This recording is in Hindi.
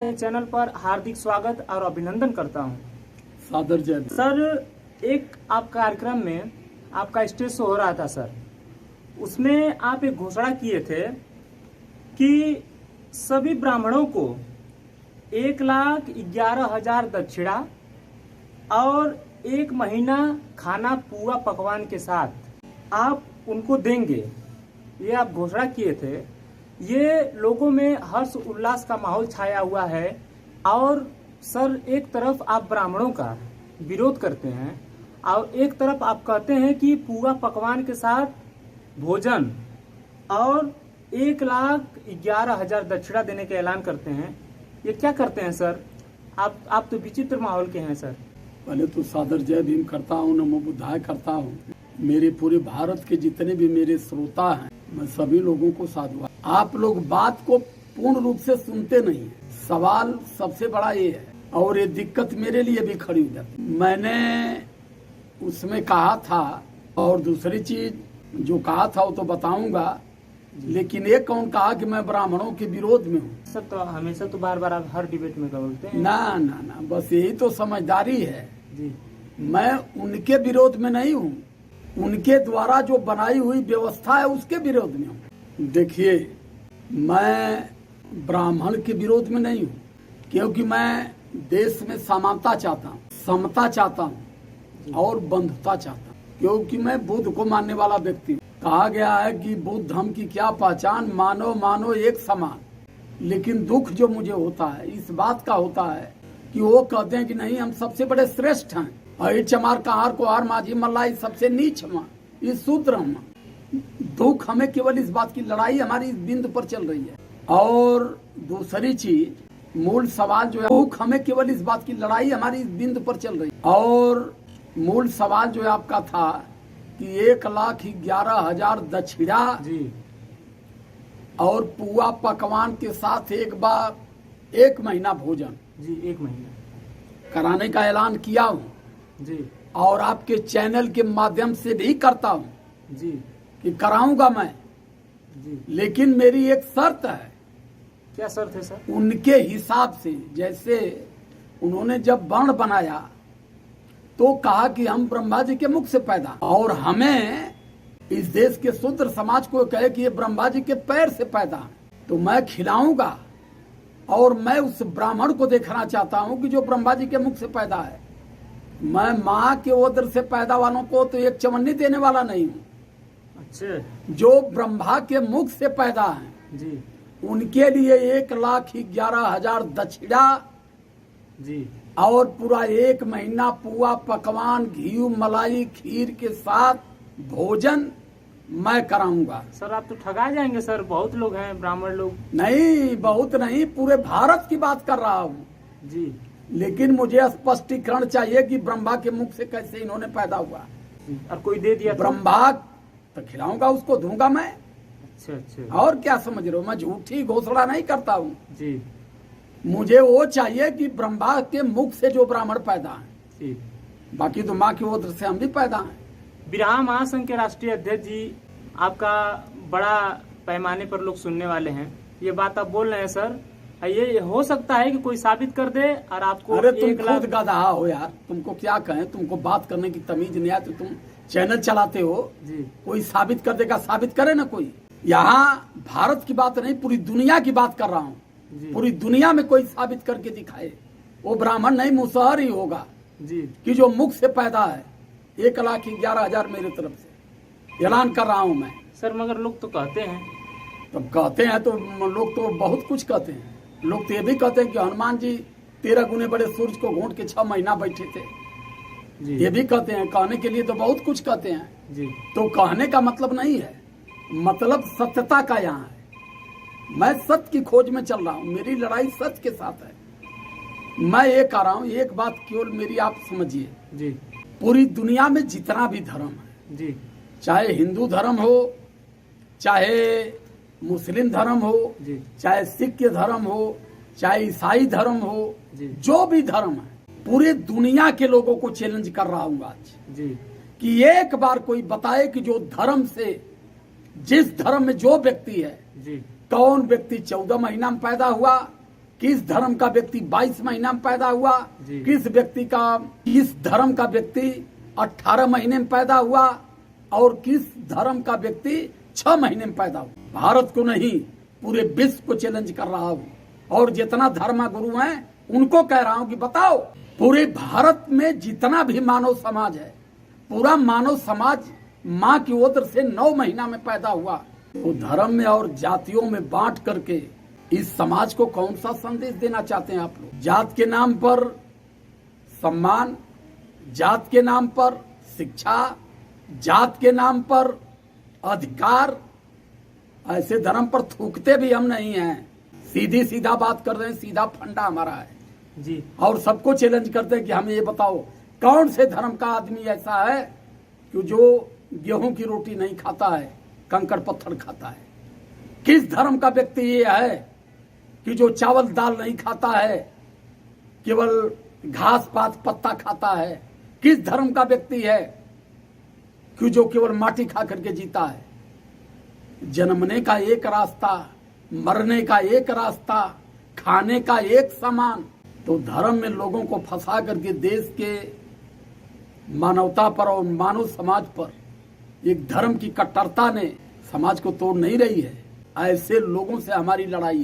चैनल पर हार्दिक स्वागत और अभिनंदन करता हूं। सादर जय सर, एक आप कार्यक्रम में आपका स्टेज शो हो रहा था सर, उसमें आप एक घोषणा किए थे कि सभी ब्राह्मणों को 1,11,000 दक्षिणा और 1 महीना खाना पुआ पकवान के साथ आप उनको देंगे। ये आप घोषणा किए थे। ये लोगों में हर्ष उल्लास का माहौल छाया हुआ है। और सर, एक तरफ आप ब्राह्मणों का विरोध करते हैं और एक तरफ आप कहते हैं कि पुआ पकवान के साथ भोजन और 1,11,000 दक्षिणा देने का ऐलान करते हैं। ये क्या करते हैं सर? आप तो विचित्र माहौल के हैं सर। पहले तो सादर जय भीम करता हूँ, नमो बुद्धाय करता हूँ। मेरे पूरे भारत के जितने भी मेरे श्रोता हैं, मैं सभी लोगों को साधुवाद। आप लोग बात को पूर्ण रूप से सुनते नहीं है। सवाल सबसे बड़ा ये है और ये दिक्कत मेरे लिए भी खड़ी हो जाती। मैंने उसमें कहा था और दूसरी चीज जो कहा था वो तो बताऊंगा, लेकिन ये कौन कहा कि मैं ब्राह्मणों के विरोध में हूँ? सर, तो हमेशा तो बार बार आप हर डिबेट में बोलते हैं। ना ना ना, बस यही तो समझदारी है जी। मैं उनके विरोध में नहीं हूँ, उनके द्वारा जो बनाई हुई व्यवस्था है उसके विरोध में हूँ। देखिए, मैं ब्राह्मण के विरोध में नहीं हूँ, क्योंकि मैं देश में समानता चाहता हूँ, समता चाहता हूँ और बंधुता चाहता हूँ, क्योंकि मैं बुद्ध को मानने वाला व्यक्ति हूँ। कहा गया है कि बुद्ध धर्म की क्या पहचान, मानो मानो एक समान। लेकिन दुख जो मुझे होता है इस बात का होता है कि वो कहते हैं कि नहीं, हम सबसे बड़े श्रेष्ठ हैं और चमार कहार को हार माझी मल्लाई सबसे नीच हम, इस सूत्र हम। दुख हमें केवल इस बात की लड़ाई हमारी इस बिंदु पर चल रही है। और दूसरी चीज, मूल सवाल जो है, दुख हमें केवल इस बात की लड़ाई हमारी इस बिंदु पर चल रही है। और मूल सवाल जो है आपका था कि 1,11,000 दक्षिणा जी और पुआ पकवान के साथ एक बार 1 महीना भोजन जी 1 महीना कराने का ऐलान किया हूँ जी और आपके चैनल के माध्यम से भी करता हूँ जी कि कराऊंगा मैं। जी। लेकिन मेरी एक शर्त है। क्या शर्त है सर? उनके हिसाब से, जैसे उन्होंने जब वर्ण बनाया तो कहा कि हम ब्रह्मा जी के मुख से पैदा, और हमें इस देश के शूद्र समाज को कहे कि ये ब्रह्मा जी के पैर से पैदा, तो मैं खिलाऊंगा। और मैं उस ब्राह्मण को देखना चाहता हूं कि जो ब्रह्मा जी के मुख से पैदा है। मैं माँ के उदर से पैदा वालों को तो एक चवन्नी देने वाला नहीं हूँ। अच्छा जो ब्रह्मा के मुख से पैदा है जी उनके लिए 1,11,000 दक्षिणा जी और पूरा 1 महीना पुआ पकवान, घी मलाई खीर के साथ भोजन मैं कराऊंगा। सर, आप तो ठगा जाएंगे सर। बहुत लोग हैं ब्राह्मण लोग। नहीं, बहुत नहीं, पूरे भारत की बात कर रहा हूँ। जी। लेकिन मुझे स्पष्टीकरण चाहिए कि ब्रह्मा के मुख से कैसे इन्होंने पैदा हुआ। और कोई दे दिया तो? ब्रह्मा तो खिलाऊंगा, उसको दूंगा मैं। अच्छा अच्छा। और क्या समझ रहे हो, मैं झूठी घोषणा नहीं करता हूँ। जी मुझे वो चाहिए कि ब्रह्मा के मुख से जो ब्राह्मण पैदा है, जी। बाकी तो माँ की ओर से हम भी पैदा हैं। बिरहा महासंघ के राष्ट्रीय अध्यक्ष जी, आपका बड़ा पैमाने पर लोग सुनने वाले हैं। ये बात आप बोल रहे हैं सर, ये हो सकता है कि कोई साबित कर दे और आपको। अरे तुम खुद गधा हो यार, तुमको क्या कहें, तुमको बात करने की तमीज नहीं आती। तुम चैनल चलाते हो जी। कोई साबित कर देगा, साबित करे ना कोई। यहाँ भारत की बात नहीं, पूरी दुनिया की बात कर रहा हूँ। पूरी दुनिया में कोई साबित करके दिखाए, वो ब्राह्मण नहीं मुसहर ही होगा जी कि जो मुख से पैदा है। 1,11,000 मेरे तरफ से ऐलान कर रहा हूँ मैं। सर, मगर लोग तो कहते हैं। तब कहते हैं तो लोग तो बहुत कुछ कहते हैं। लोग तो ये भी कहते हैं कि हनुमान जी 13 गुने बड़े सूरज को घूंट के 6 महीना बैठे थे। जी। ये भी कहते हैं, कहने के लिए तो बहुत कुछ कहते हैं जी। तो कहने का मतलब नहीं है, मतलब सत्यता का यहाँ है। मैं सत्य की खोज में चल रहा हूँ, मेरी लड़ाई सत्य के साथ है। मैं ये कह रहा हूँ, एक बात केवल मेरी आप समझिए जी। पूरी दुनिया में जितना भी धर्म है, जी चाहे हिंदू धर्म हो, चाहे मुस्लिम धर्म हो, जी। चाहे सिख धर्म हो, चाहे ईसाई धर्म हो, जी। जो भी धर्म है, पूरे दुनिया के लोगों को चैलेंज कर रहा हूँ आज जी कि एक बार कोई बताए कि जो धर्म से, जिस धर्म में जो व्यक्ति है, जी। कौन व्यक्ति 14 महीना में पैदा हुआ किस धर्म का व्यक्ति 22 महीना में पैदा हुआ, जी। किस धर्म का व्यक्ति 18 महीने में पैदा हुआ और किस धर्म का व्यक्ति 6 महीने में पैदा हुआ। भारत को नहीं, पूरे विश्व को चैलेंज कर रहा हूँ और जितना धर्म गुरु हैं उनको कह रहा हूँ कि बताओ, पूरे भारत में जितना भी मानव समाज है, पूरा मानव समाज माँ की उदर से 9 महीना में पैदा हुआ, तो धर्म में और जातियों में बांट करके इस समाज को कौन सा संदेश देना चाहते हैं आप लोग? जात के नाम पर सम्मान, जात के नाम पर शिक्षा, जात के नाम पर अधिकार, ऐसे धर्म पर थूकते भी हम नहीं हैं। सीधी सीधा बात कर रहे हैं, सीधा फंडा हमारा है जी। और सबको चैलेंज करते हैं कि हमें ये बताओ कौन से धर्म का आदमी ऐसा है कि जो गेहूं की रोटी नहीं खाता है, कंकड़ पत्थर खाता है? किस धर्म का व्यक्ति ये है कि जो चावल दाल नहीं खाता है, केवल घास पात पत्ता खाता है? किस धर्म का व्यक्ति है कि जो केवल माटी खा करके जीता है? जन्मने का एक रास्ता, मरने का एक रास्ता, खाने का एक सामान। तो धर्म में लोगों को फंसा करके देश के मानवता पर और मानव समाज पर एक धर्म की कट्टरता ने समाज को तोड़ नहीं रही है। ऐसे लोगों से हमारी लड़ाई है।